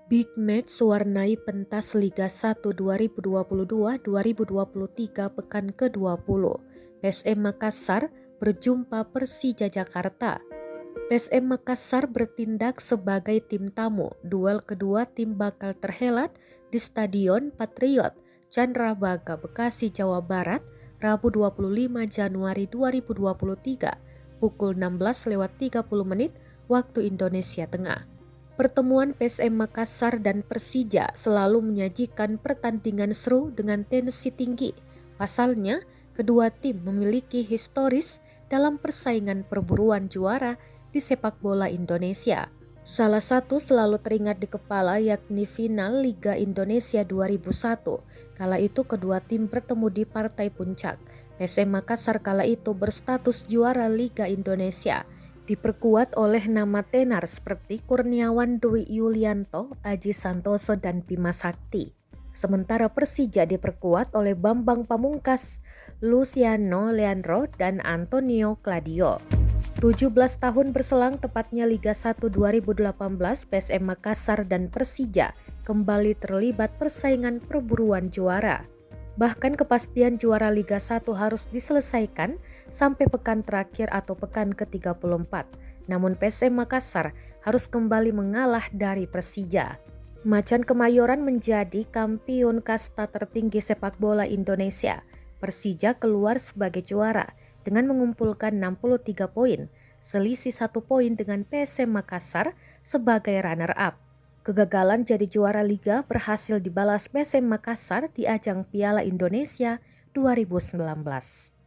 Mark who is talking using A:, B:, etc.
A: Big Match warnai pentas Liga 1 2022-2023 pekan ke-20. PSM Makassar berjumpa Persija Jakarta. PSM Makassar bertindak sebagai tim tamu. Duel kedua tim bakal terhelat di Stadion Patriot Candrabaga, Bekasi, Jawa Barat, Rabu 25 Januari 2023, pukul 16.30 waktu Indonesia Tengah. Pertemuan PSM Makassar dan Persija selalu menyajikan pertandingan seru dengan tensi tinggi. Pasalnya, kedua tim memiliki historis dalam persaingan perburuan juara di sepak bola Indonesia. Salah satu selalu teringat di kepala yakni final Liga Indonesia 2001. Kala itu kedua tim bertemu di partai puncak. PSM Makassar kala itu berstatus juara Liga Indonesia, diperkuat oleh nama tenar seperti Kurniawan Dwi Yulianto, Aji Santoso, dan Bima Sakti. Sementara Persija diperkuat oleh Bambang Pamungkas, Luciano Leandro, dan Antonio Cladio. 17 tahun berselang tepatnya Liga 1 2018, PSM Makassar dan Persija kembali terlibat persaingan perburuan juara. Bahkan kepastian juara Liga 1 harus diselesaikan sampai pekan terakhir atau pekan ke-34. Namun PSM Makassar harus kembali mengalah dari Persija. Macan Kemayoran menjadi kampiun kasta tertinggi sepak bola Indonesia. Persija keluar sebagai juara dengan mengumpulkan 63 poin, selisih 1 poin dengan PSM Makassar sebagai runner-up. Kegagalan jadi juara liga berhasil dibalas PSM Makassar di ajang Piala Indonesia 2019.